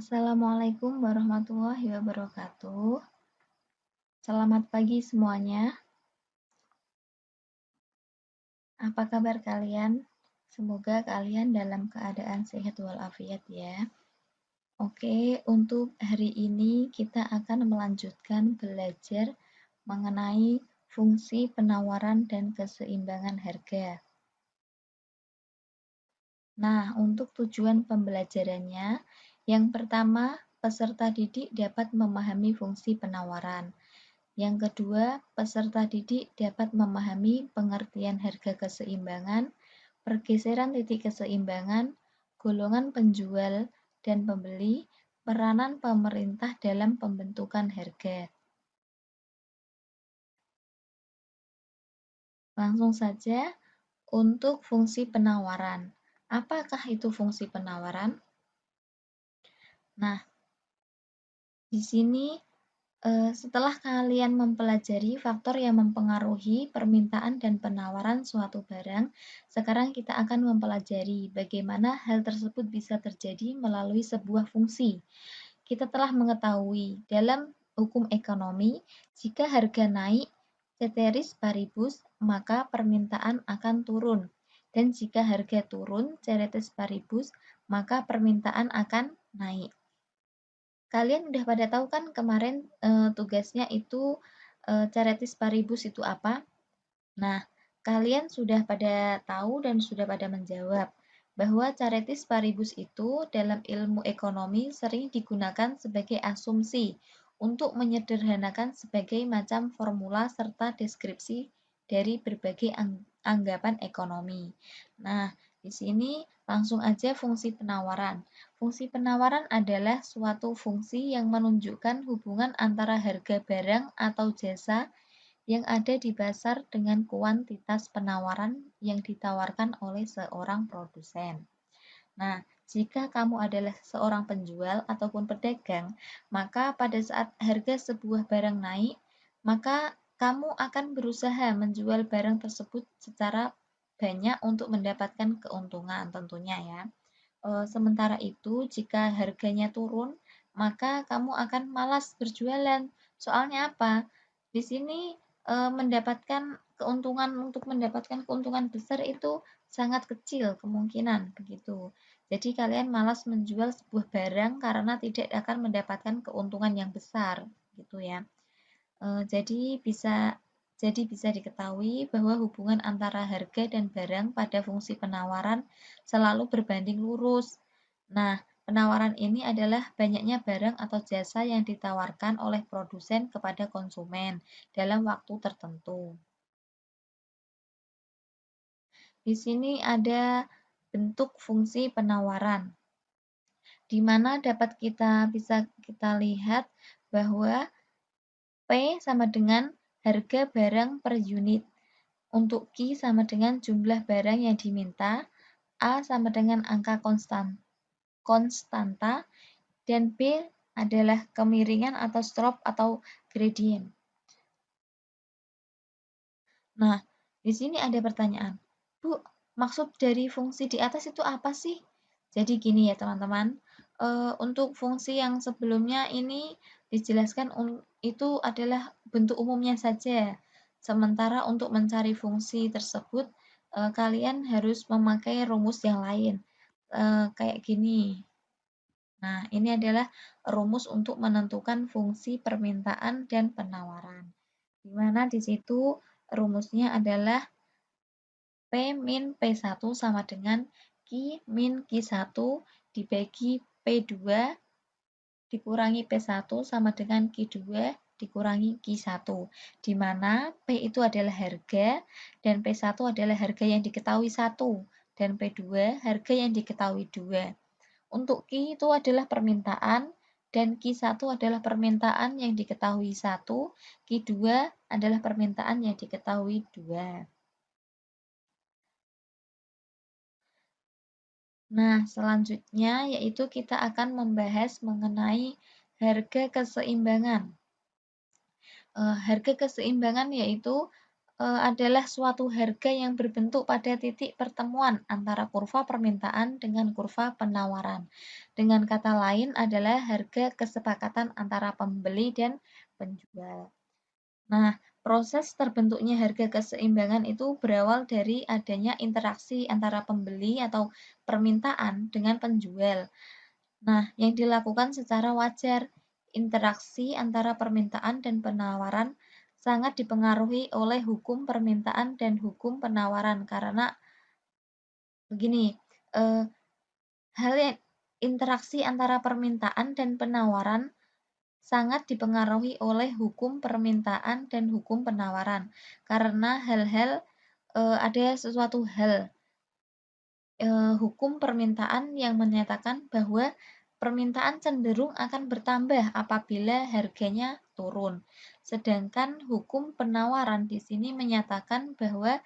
Assalamualaikum warahmatullahi wabarakatuh. Selamat pagi semuanya. Apa kabar kalian? Semoga kalian dalam keadaan sehat walafiat ya. Oke, untuk hari ini kita akan melanjutkan belajar mengenai fungsi penawaran dan keseimbangan harga. Nah, untuk tujuan pembelajarannya, yang pertama, peserta didik dapat memahami fungsi penawaran. Yang kedua, peserta didik dapat memahami pengertian harga keseimbangan, pergeseran titik keseimbangan, golongan penjual dan pembeli, peranan pemerintah dalam pembentukan harga. Langsung saja untuk fungsi penawaran. Apakah itu fungsi penawaran? Nah, di sini setelah kalian mempelajari faktor yang mempengaruhi permintaan dan penawaran suatu barang, sekarang kita akan mempelajari bagaimana hal tersebut bisa terjadi melalui sebuah fungsi. Kita telah mengetahui dalam hukum ekonomi, jika harga naik ceteris paribus, maka permintaan akan turun. Dan jika harga turun ceteris paribus, maka permintaan akan naik. Kalian udah pada tahu kan kemarin tugasnya itu ceteris paribus itu apa? Nah, kalian sudah pada tahu dan sudah pada menjawab bahwa ceteris paribus itu dalam ilmu ekonomi sering digunakan sebagai asumsi untuk menyederhanakan sebagai macam formula serta deskripsi dari berbagai anggapan ekonomi. Nah, di sini langsung aja fungsi penawaran. Fungsi penawaran adalah suatu fungsi yang menunjukkan hubungan antara harga barang atau jasa yang ada di pasar dengan kuantitas penawaran yang ditawarkan oleh seorang produsen. Nah, jika kamu adalah seorang penjual ataupun pedagang, maka pada saat harga sebuah barang naik, maka kamu akan berusaha menjual barang tersebut secara banyak untuk mendapatkan keuntungan tentunya ya. Sementara itu, jika harganya turun, maka kamu akan malas berjualan. Soalnya apa? Di sini mendapatkan keuntungan untuk mendapatkan keuntungan besar itu sangat kecil kemungkinan begitu. Jadi kalian malas menjual sebuah barang karena tidak akan mendapatkan keuntungan yang besar gitu ya. Jadi bisa diketahui bahwa hubungan antara harga dan barang pada fungsi penawaran selalu berbanding lurus. Nah, penawaran ini adalah banyaknya barang atau jasa yang ditawarkan oleh produsen kepada konsumen dalam waktu tertentu. Di sini ada bentuk fungsi penawaran, di mana bisa kita lihat bahwa P sama dengan harga barang per unit. Untuk Q sama dengan jumlah barang yang diminta, A sama dengan angka konstanta, dan B adalah kemiringan atau strop atau gradient. Nah, di sini ada pertanyaan. Bu, maksud dari fungsi di atas itu apa sih? Jadi gini ya teman-teman, untuk fungsi yang sebelumnya ini dijelaskan itu adalah bentuk umumnya saja. Sementara untuk mencari fungsi tersebut, kalian harus memakai rumus yang lain. Kayak gini. Nah, ini adalah rumus untuk menentukan fungsi permintaan dan penawaran. Di mana di situ rumusnya adalah P min P1 sama dengan Q min Q1 dibagi P2 dikurangi P1 sama dengan Q2 dikurangi Q1, di mana P itu adalah harga dan P1 adalah harga yang diketahui 1 dan P2 harga yang diketahui 2. Untuk Q itu adalah permintaan dan Q1 adalah permintaan yang diketahui 1, Q2 adalah permintaan yang diketahui 2. Nah, selanjutnya yaitu kita akan membahas mengenai harga keseimbangan. Harga keseimbangan yaitu adalah suatu harga yang berbentuk pada titik pertemuan antara kurva permintaan dengan kurva penawaran. Dengan kata lain adalah harga kesepakatan antara pembeli dan penjual. Nah, proses terbentuknya harga keseimbangan itu berawal dari adanya interaksi antara pembeli atau permintaan dengan penjual. Nah, yang dilakukan secara wajar, interaksi antara permintaan dan penawaran sangat dipengaruhi oleh hukum permintaan dan hukum penawaran karena begini, eh, hal yang interaksi antara permintaan dan penawaran sangat dipengaruhi oleh hukum permintaan dan hukum penawaran karena ada sesuatu hal hukum permintaan yang menyatakan bahwa permintaan cenderung akan bertambah apabila harganya turun. Sedangkan hukum penawaran di sini menyatakan bahwa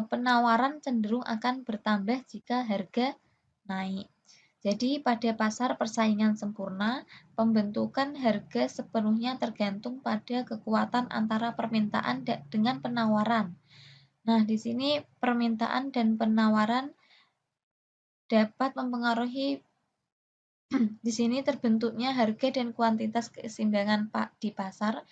penawaran cenderung akan bertambah jika harga naik. Jadi pada pasar persaingan sempurna, pembentukan harga sepenuhnya tergantung pada kekuatan antara permintaan dengan penawaran. Nah, di sini permintaan dan penawaran dapat mempengaruhi di sini terbentuknya harga dan kuantitas keseimbangan di pasar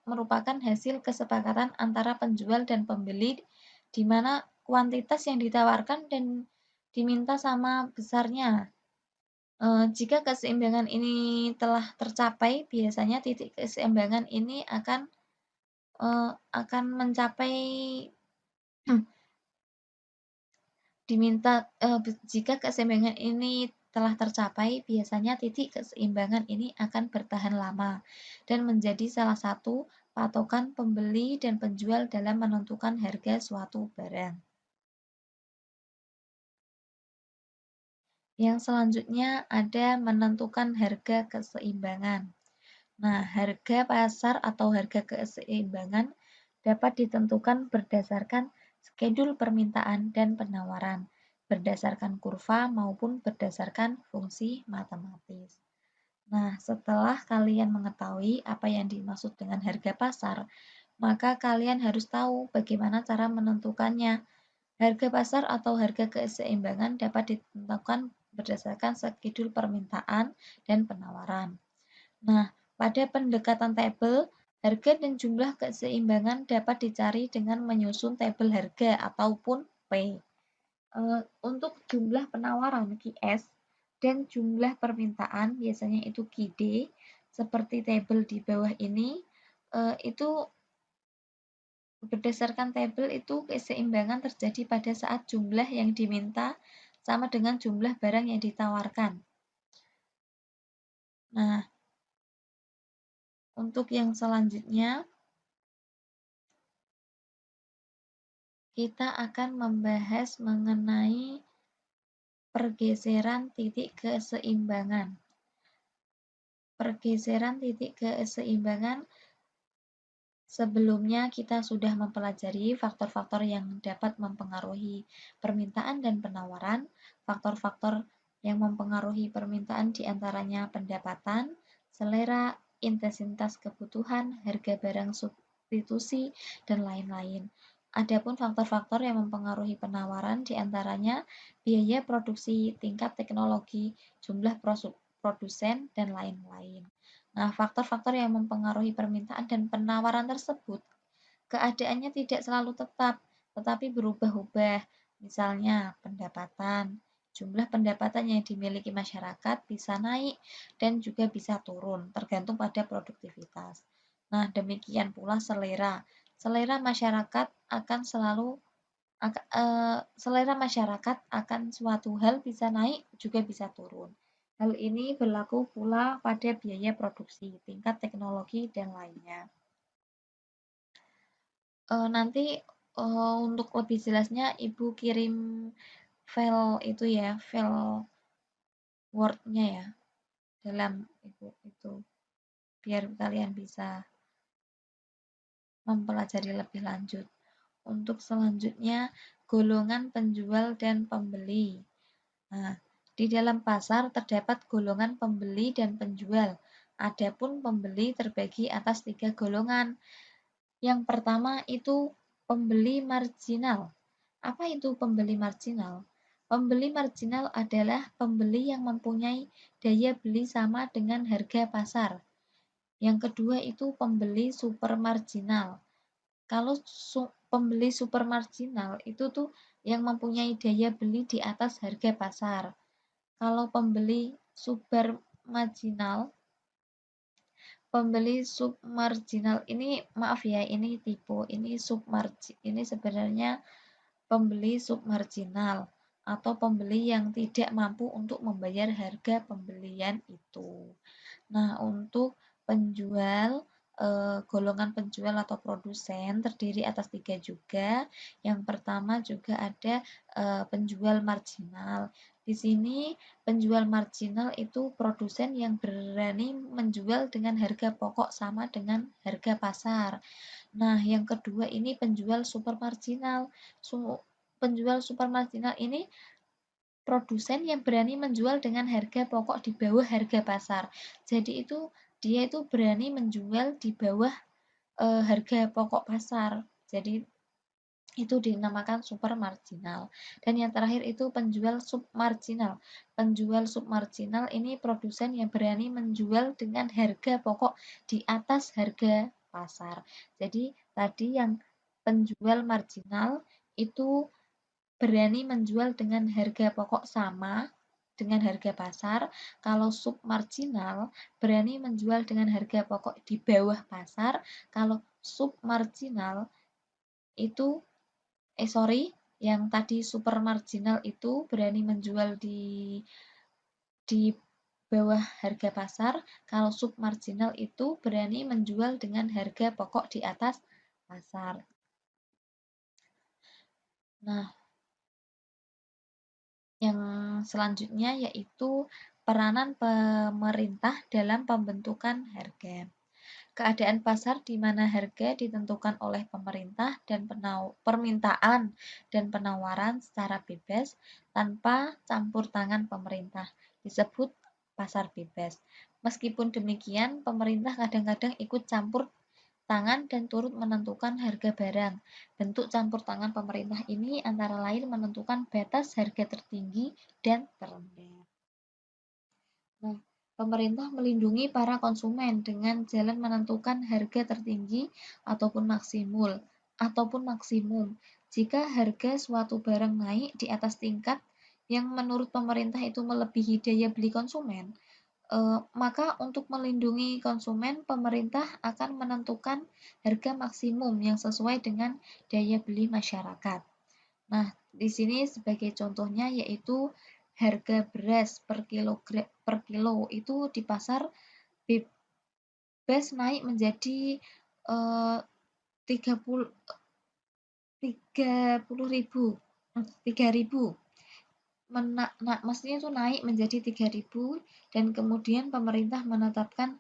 merupakan hasil kesepakatan antara penjual dan pembeli di mana kuantitas yang ditawarkan dan diminta sama besarnya. Jika keseimbangan ini telah tercapai, biasanya titik keseimbangan ini akan mencapai jika keseimbangan ini telah tercapai, biasanya titik keseimbangan ini akan bertahan lama dan menjadi salah satu patokan pembeli dan penjual dalam menentukan harga suatu barang. Yang selanjutnya ada menentukan harga keseimbangan. Nah, harga pasar atau harga keseimbangan dapat ditentukan berdasarkan skedul permintaan dan penawaran, berdasarkan kurva maupun berdasarkan fungsi matematis. Nah, setelah kalian mengetahui apa yang dimaksud dengan harga pasar, maka kalian harus tahu bagaimana cara menentukannya. Harga pasar atau harga keseimbangan dapat ditentukan berdasarkan skedul permintaan dan penawaran. Nah, pada pendekatan tabel, harga dan jumlah keseimbangan dapat dicari dengan menyusun tabel harga ataupun P. Untuk jumlah penawaran QS dan jumlah permintaan biasanya itu QD, seperti tabel di bawah ini, itu berdasarkan tabel itu keseimbangan terjadi pada saat jumlah yang diminta sama dengan jumlah barang yang ditawarkan. Nah, untuk yang selanjutnya, kita akan membahas mengenai pergeseran titik keseimbangan. Pergeseran titik keseimbangan sebelumnya kita sudah mempelajari faktor-faktor yang dapat mempengaruhi permintaan dan penawaran. Faktor-faktor yang mempengaruhi permintaan diantaranya pendapatan, selera, intensitas kebutuhan, harga barang substitusi, dan lain-lain. Adapun faktor-faktor yang mempengaruhi penawaran diantaranya biaya produksi, tingkat teknologi, jumlah produsen, dan lain-lain. Nah, faktor-faktor yang mempengaruhi permintaan dan penawaran tersebut, keadaannya tidak selalu tetap, tetapi berubah-ubah. Misalnya, pendapatan. Jumlah pendapatan yang dimiliki masyarakat bisa naik dan juga bisa turun, tergantung pada produktivitas. Nah, demikian pula selera. Selera masyarakat akan selera masyarakat akan suatu hal bisa naik juga bisa turun. Hal ini berlaku pula pada biaya produksi, tingkat teknologi, dan lainnya. Nanti untuk lebih jelasnya Ibu kirim file itu ya, file Word-nya ya, dalam itu biar kalian bisa mempelajari lebih lanjut. Untuk selanjutnya, golongan penjual dan pembeli. Nah, di dalam pasar terdapat golongan pembeli dan penjual. Adapun pembeli terbagi atas 3 golongan, Yang pertama itu pembeli marginal. Apa itu pembeli marginal? Pembeli marginal adalah pembeli yang mempunyai daya beli sama dengan harga pasar. Yang kedua itu pembeli super marginal. Kalau pembeli super marginal itu tuh yang mempunyai daya beli di atas harga pasar. Kalau pembeli super marginal, pembeli submarginal ini maaf ya, ini tipu, ini submargin, ini sebenarnya pembeli submarginal atau pembeli yang tidak mampu untuk membayar harga pembelian itu. Nah, untuk penjual, golongan penjual atau produsen terdiri atas 3 juga. Yang pertama juga ada penjual marginal. Di sini penjual marginal itu produsen yang berani menjual dengan harga pokok sama dengan harga pasar. Nah, yang kedua ini penjual super marginal. Penjual super marginal ini produsen yang berani menjual dengan harga pokok di bawah harga pasar. Jadi dia itu berani menjual di bawah harga pokok pasar. Jadi itu dinamakan super marginal. Dan yang terakhir itu penjual submarginal. Penjual submarginal ini produsen yang berani menjual dengan harga pokok di atas harga pasar. Jadi tadi yang penjual marginal itu berani menjual dengan harga pokok sama dengan harga pasar. Kalau submarginal berani menjual dengan harga pokok di bawah pasar. Kalau submarginal itu yang tadi super marginal itu berani menjual di bawah harga pasar. Kalau submarginal itu berani menjual dengan harga pokok di atas pasar. Nah, yang selanjutnya yaitu peranan pemerintah dalam pembentukan harga. Keadaan pasar di mana harga ditentukan oleh pemerintah dan permintaan dan penawaran secara bebas tanpa campur tangan pemerintah disebut pasar bebas. Meskipun demikian, pemerintah kadang-kadang ikut campur tangan dan turut menentukan harga barang. Bentuk campur tangan pemerintah ini antara lain menentukan batas harga tertinggi dan terendah. Nah, pemerintah melindungi para konsumen dengan jalan menentukan harga tertinggi ataupun maksimum. Jika harga suatu barang naik di atas tingkat yang menurut pemerintah itu melebihi daya beli konsumen, maka untuk melindungi konsumen, pemerintah akan menentukan harga maksimum yang sesuai dengan daya beli masyarakat. Nah, di sini sebagai contohnya yaitu harga beras per kilo itu di pasar bebas naik menjadi 30.000 3.000. Maksudnya itu naik menjadi 3.000 dan kemudian pemerintah menetapkan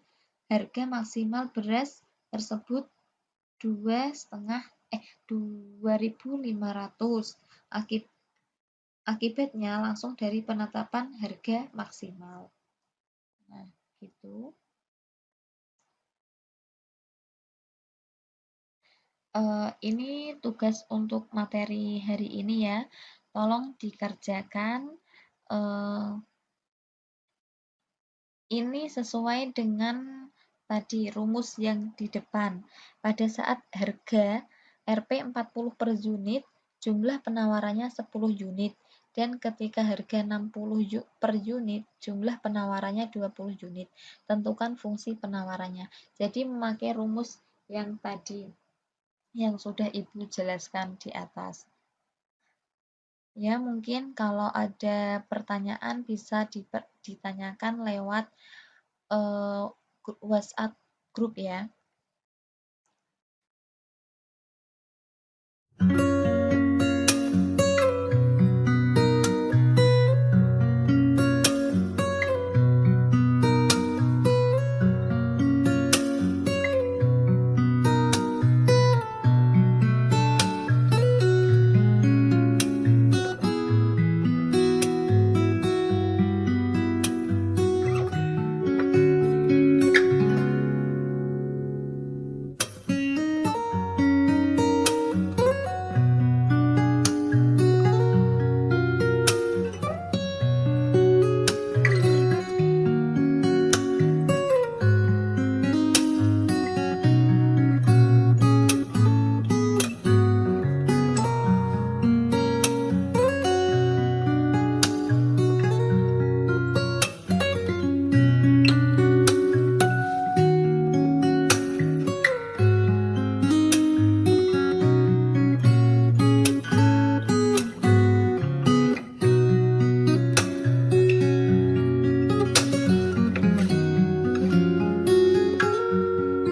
harga maksimal beras tersebut 2.500 akibatnya langsung dari penetapan harga maksimal. Nah, gitu. Ini tugas untuk materi hari ini ya. Tolong dikerjakan. Ini sesuai dengan tadi rumus yang di depan. Pada saat harga Rp 40 per unit, jumlah penawarannya 10 unit. Dan ketika harga 60 per unit, jumlah penawarannya 20 unit. Tentukan fungsi penawarannya. Jadi memakai rumus yang tadi, yang sudah Ibu jelaskan di atas. Ya, mungkin kalau ada pertanyaan bisa ditanyakan lewat WhatsApp grup ya.